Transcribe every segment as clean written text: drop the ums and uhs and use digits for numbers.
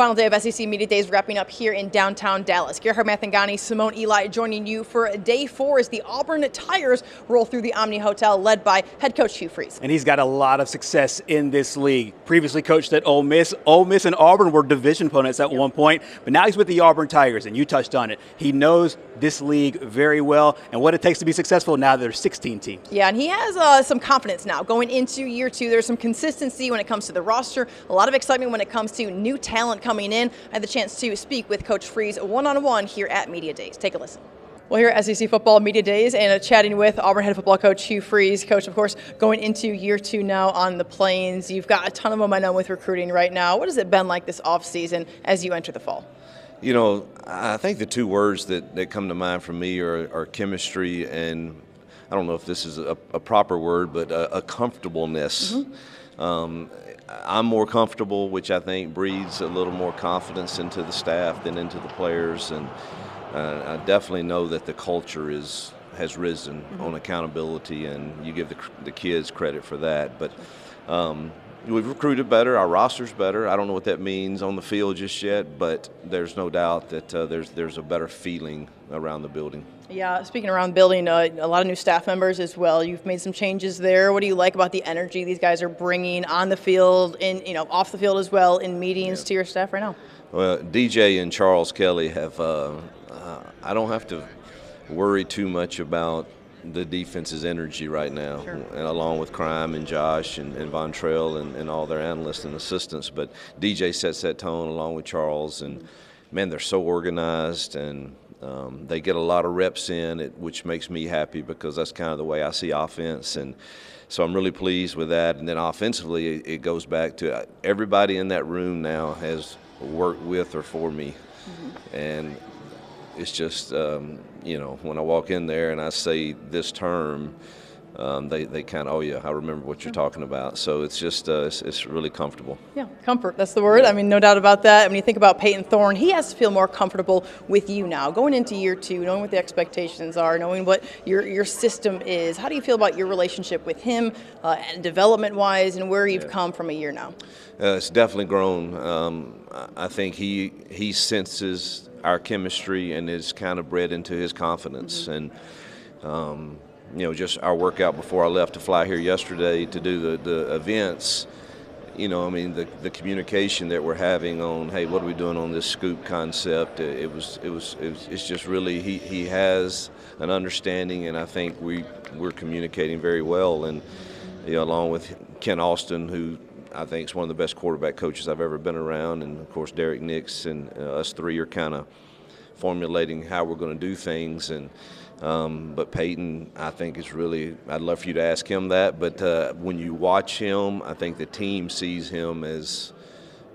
Final day of SEC Media Days wrapping up here in downtown Dallas. Gerhard Mathangani, Simone Eli joining you for day 4 as the Auburn Tigers roll through the Omni Hotel, led by head coach Hugh Freeze. And he's got a lot of success in this league. Previously coached at Ole Miss. Ole Miss and Auburn were division opponents at one point, but now he's with the Auburn Tigers, and you touched on it. He knows this league very well and what it takes to be successful now that there's 16 teams. Yeah, and he has some confidence now going into year 2. There's some consistency when it comes to the roster, a lot of excitement when it comes to new talent coming in. I had the chance to speak with Coach Freeze one-on-one here at Media Days. Take a listen. Well, here at SEC Football Media Days and chatting with Auburn head football coach Hugh Freeze. Coach, of course, going into year 2 now on the Plains. You've got a ton of momentum with recruiting right now. What has it been like this offseason as you enter the fall? You know, I think the two words that come to mind for me are chemistry and, I don't know if this is a proper word, but a comfortableness. Mm-hmm. I'm more comfortable, which I think breeds a little more confidence into the staff than into the players. And I definitely know that the culture has risen on accountability, and you give the kids credit for that. But we've recruited better. Our roster's better. I don't know what that means on the field just yet, but there's no doubt that there's a better feeling around the building. Yeah, speaking around the building, a lot of new staff members as well. You've made some changes there. What do you like about the energy these guys are bringing on the field, and off the field as well, in meetings to your staff right now? Well, DJ and Charles Kelly have. I don't have to worry too much about the defense's energy right now, and along with Crime and Josh and Von Trail and all their analysts and assistants. But DJ sets that tone along with Charles, and man, they're so organized, and they get a lot of reps in, which makes me happy because that's kind of the way I see offense. And so I'm really pleased with that. And then offensively, it goes back to everybody in that room now has worked with or for me. Mm-hmm. And it's just, when I walk in there and I say this term, they kind of, oh yeah, I remember what you're talking about. So it's just, it's really comfortable. Yeah, comfort, that's the word. I mean, no doubt about that. When you think about Peyton Thorne, he has to feel more comfortable with you now, going into year 2, knowing what the expectations are, knowing what your system is. How do you feel about your relationship with him, development-wise, and where you've come from a year now? It's definitely grown. I think he senses our chemistry and is kind of bred into his confidence. Mm-hmm. And just our workout before I left to fly here yesterday to do the events, the communication that we're having on, hey, what are we doing on this scoop concept? It's just really, he has an understanding, and I think we're communicating very well. And, along with Ken Austin, who I think is one of the best quarterback coaches I've ever been around, and of course Derek Nix, and us three are kind of formulating how we're going to do things. And but Peyton, I think, is really, I'd love for you to ask him that, but when you watch him, I think the team sees him as,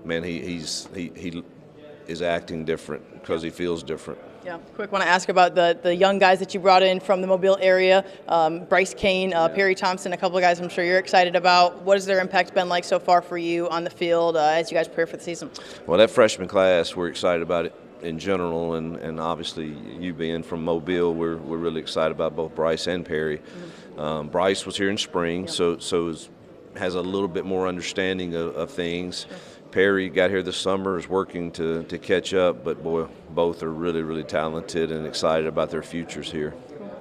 man, he is acting different because he feels different. Yeah, quick, want to ask about the young guys that you brought in from the Mobile area, Bryce Kane, Perry Thompson, a couple of guys I'm sure you're excited about. What has their impact been like so far for you on the field as you guys prepare for the season? Well, that freshman class, we're excited about it in general, and obviously you being from Mobile, we're really excited about both Bryce and Perry. Mm-hmm. Bryce was here in spring, so has a little bit more understanding of things. Sure. Perry got here this summer, is working to catch up, but boy, both are really, really talented and excited about their futures here.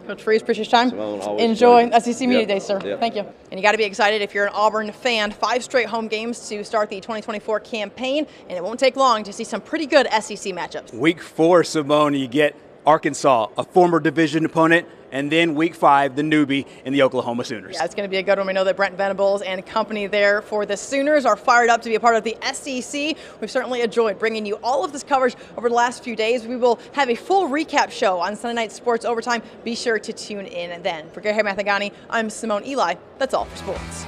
Coach Freeze, appreciate your time. Enjoy SEC Media Day, sir. Yep. Thank you. And you got to be excited if you're an Auburn fan. 5 straight home games to start the 2024 campaign, and it won't take long to see some pretty good SEC matchups. Week 4, Simone, you get Arkansas, a former division opponent, and then week 5, the newbie in the Oklahoma Sooners. Yeah, it's going to be a good one. We know that Brent Venables and company there for the Sooners are fired up to be a part of the SEC. We've certainly enjoyed bringing you all of this coverage over the last few days. We will have a full recap show on Sunday Night Sports Overtime. Be sure to tune in then. For Gerhard Mathangani, I'm Simone Eli. That's all for sports.